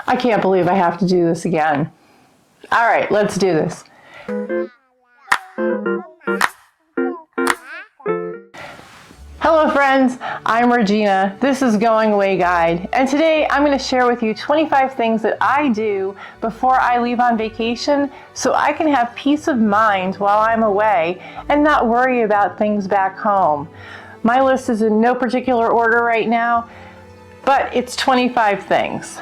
I can't believe I have to do this again. All right, let's do this. Hello friends, I'm Regina. This is Going Away Guide, and today I'm going to share with you 25 things that I do before I leave on vacation so I can have peace of mind while I'm away and not worry about things back home. My list is in no particular order right now, but it's 25 things.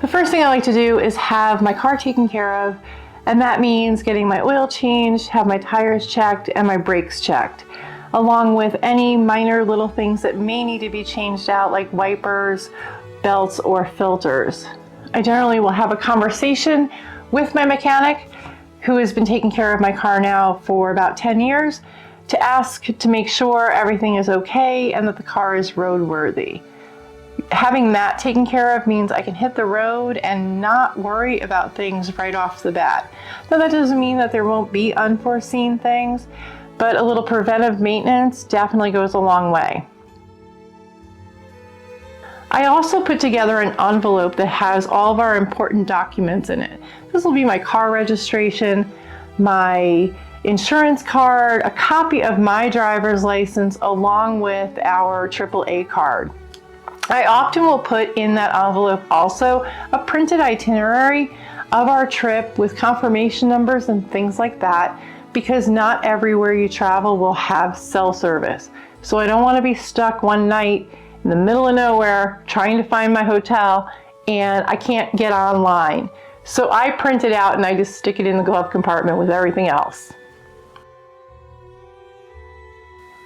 The first thing I like to do is have my car taken care of, and that means getting my oil changed, have my tires checked, and my brakes checked, along with any minor little things that may need to be changed out, like wipers, belts, or filters. I generally will have a conversation with my mechanic, who has been taking care of my car now for about 10 years, to ask to make sure everything is okay and that the car is roadworthy. Having that taken care of means I can hit the road and not worry about things right off the bat. Now that doesn't mean that there won't be unforeseen things, but a little preventive maintenance definitely goes a long way. I also put together an envelope that has all of our important documents in it. This will be my car registration, my insurance card, a copy of my driver's license, along with our AAA card. I often will put in that envelope also a printed itinerary of our trip with confirmation numbers and things like that, because not everywhere you travel will have cell service. So I don't want to be stuck one night in the middle of nowhere trying to find my hotel and I can't get online. So I print it out and I just stick it in the glove compartment with everything else.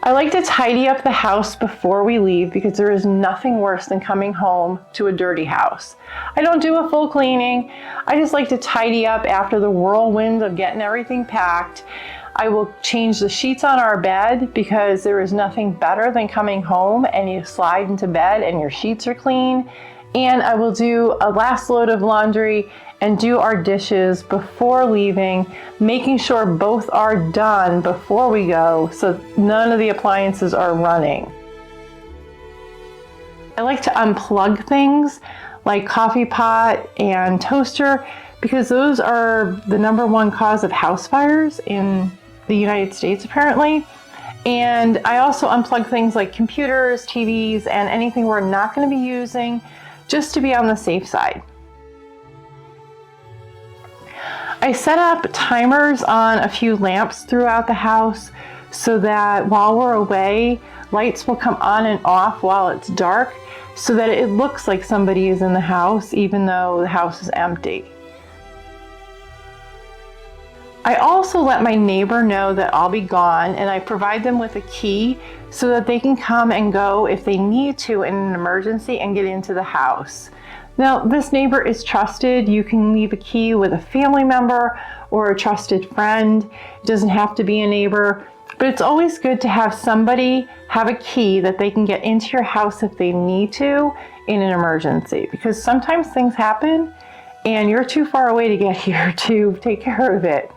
I like to tidy up the house before we leave because there is nothing worse than coming home to a dirty house. I don't do a full cleaning. I just like to tidy up after the whirlwind of getting everything packed. I will change the sheets on our bed because there is nothing better than coming home and you slide into bed and your sheets are clean. And I will do a last load of laundry and do our dishes before leaving, making sure both are done before we go so none of the appliances are running. I like to unplug things like coffee pot and toaster because those are the #1 cause of house fires in the United States apparently. And I also unplug things like computers, TVs, and anything we're not going to be using, just to be on the safe side. I set up timers on a few lamps throughout the house so that while we're away, lights will come on and off while it's dark so that it looks like somebody is in the house even though the house is empty. I also let my neighbor know that I'll be gone, and I provide them with a key so that they can come and go if they need to in an emergency and get into the house. Now, this neighbor is trusted. You can leave a key with a family member or a trusted friend. It doesn't have to be a neighbor, but it's always good to have somebody have a key that they can get into your house if they need to in an emergency, because sometimes things happen and you're too far away to get here to take care of it.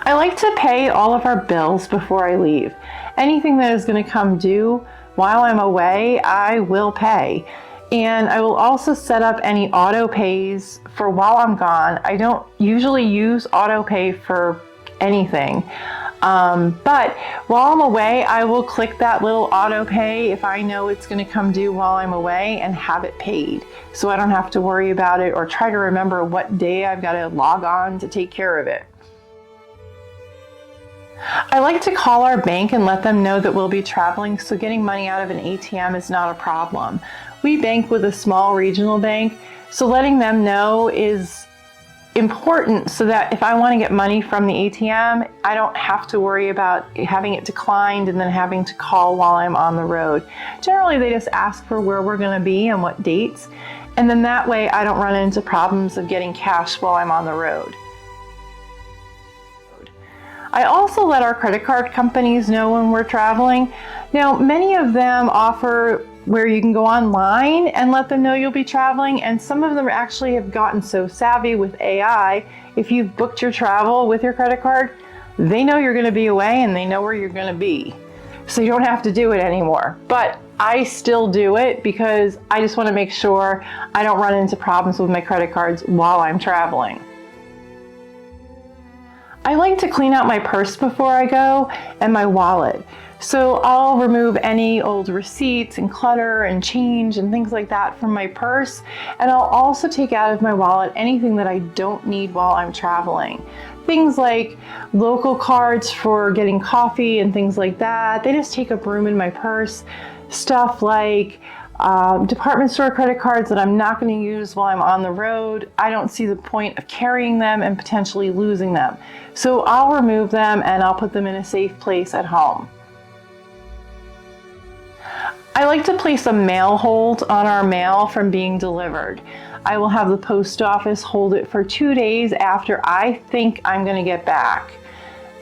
I like to pay all of our bills before I leave. Anything that is going to come due while I'm away, I will pay. And I will also set up any auto pays for while I'm gone. I don't usually use auto pay for anything. But while I'm away, I will click that little auto pay if I know it's going to come due while I'm away and have it paid. So I don't have to worry about it or try to remember what day I've got to log on to take care of it. I like to call our bank and let them know that we'll be traveling, so getting money out of an ATM is not a problem. We bank with a small regional bank, so letting them know is important so that if I want to get money from the ATM, I don't have to worry about having it declined and then having to call while I'm on the road. Generally, they just ask for where we're going to be and what dates, and then that way I don't run into problems of getting cash while I'm on the road. I also let our credit card companies know when we're traveling. Now, many of them offer where you can go online and let them know you'll be traveling, and some of them actually have gotten so savvy with AI, if you've booked your travel with your credit card, they know you're going to be away and they know where you're going to be. So you don't have to do it anymore. But I still do it because I just want to make sure I don't run into problems with my credit cards while I'm traveling. I like to clean out my purse before I go and my wallet. So I'll remove any old receipts and clutter and change and things like that from my purse. And I'll also take out of my wallet anything that I don't need while I'm traveling. Things like local cards for getting coffee and things like that. They just take up room in my purse. Stuff like department store credit cards that I'm not going to use while I'm on the road. I don't see the point of carrying them and potentially losing them. So I'll remove them and I'll put them in a safe place at home. I like to place a mail hold on our mail from being delivered. I will have the post office hold it for 2 days after I think I'm going to get back.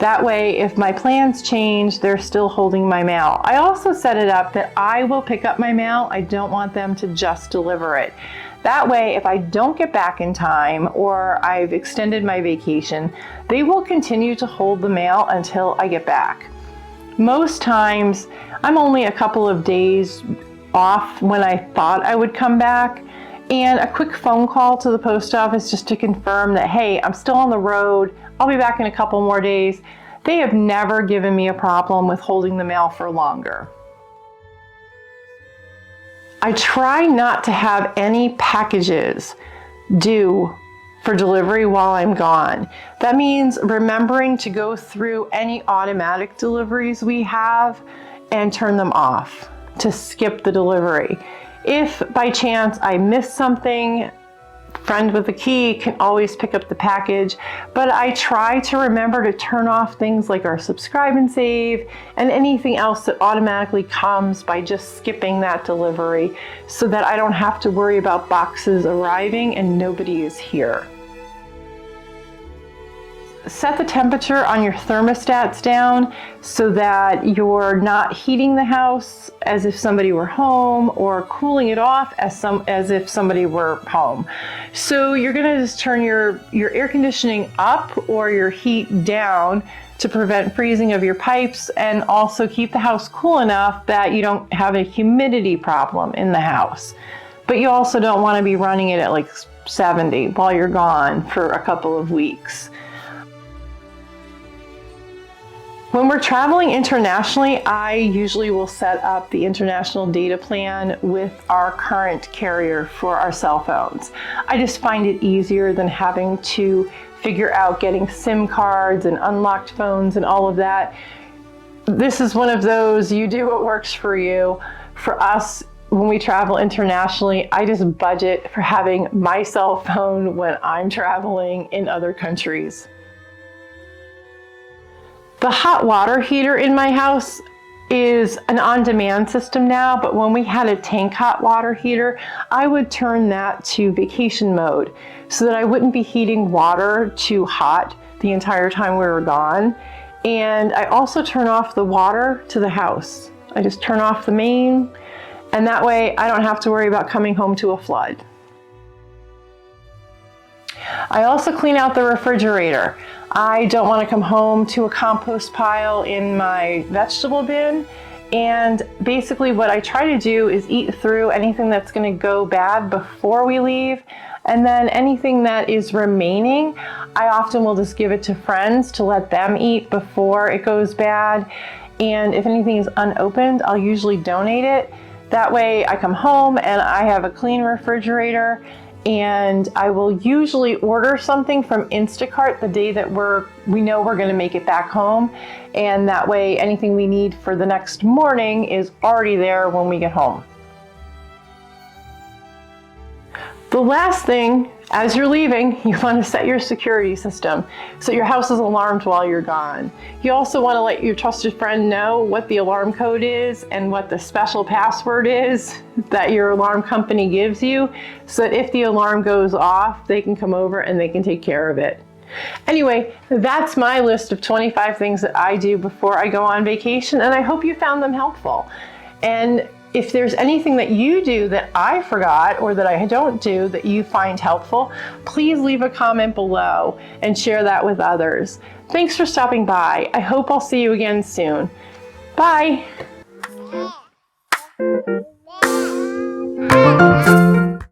That way, if my plans change, they're still holding my mail. I also set it up that I will pick up my mail. I don't want them to just deliver it. That way, if I don't get back in time or I've extended my vacation, they will continue to hold the mail until I get back. Most times, I'm only a couple of days off when I thought I would come back, and a quick phone call to the post office just to confirm that, hey, I'm still on the road, I'll be back in a couple more days. They have never given me a problem with holding the mail for longer. I try not to have any packages due for delivery while I'm gone. That means remembering to go through any automatic deliveries we have and turn them off to skip the delivery. If by chance I miss something, friend with the key can always pick up the package, but I try to remember to turn off things like our subscribe and save and anything else that automatically comes by just skipping that delivery so that I don't have to worry about boxes arriving and nobody is here. Set the temperature on your thermostats down so that you're not heating the house as if somebody were home or cooling it off as if somebody were home. So you're gonna just turn your air conditioning up or your heat down to prevent freezing of your pipes and also keep the house cool enough that you don't have a humidity problem in the house. But you also don't wanna be running it at like 70 while you're gone for a couple of weeks. When we're traveling internationally, I usually will set up the international data plan with our current carrier for our cell phones. I just find it easier than having to figure out getting SIM cards and unlocked phones and all of that. This is one of those, you do what works for you. For us, when we travel internationally, I just budget for having my cell phone when I'm traveling in other countries. The hot water heater in my house is an on-demand system now, but when we had a tank hot water heater, I would turn that to vacation mode so that I wouldn't be heating water too hot the entire time we were gone. And I also turn off the water to the house. I just turn off the main, and that way I don't have to worry about coming home to a flood. I also clean out the refrigerator. I don't want to come home to a compost pile in my vegetable bin. And basically what I try to do is eat through anything that's going to go bad before we leave. And then anything that is remaining, I often will just give it to friends to let them eat before it goes bad. And if anything is unopened, I'll usually donate it. That way I come home and I have a clean refrigerator. And I will usually order something from Instacart the day that we know we're going to make it back home. And that way anything we need for the next morning is already there when we get home. The last thing, as you're leaving, you want to set your security system so your house is alarmed while you're gone. You also want to let your trusted friend know what the alarm code is and what the special password is that your alarm company gives you, so that if the alarm goes off, they can come over and they can take care of it. Anyway, that's my list of 25 things that I do before I go on vacation, and I hope you found them helpful. And if there's anything that you do that I forgot or that I don't do that you find helpful, please leave a comment below and share that with others. Thanks for stopping by. I hope I'll see you again soon. Bye.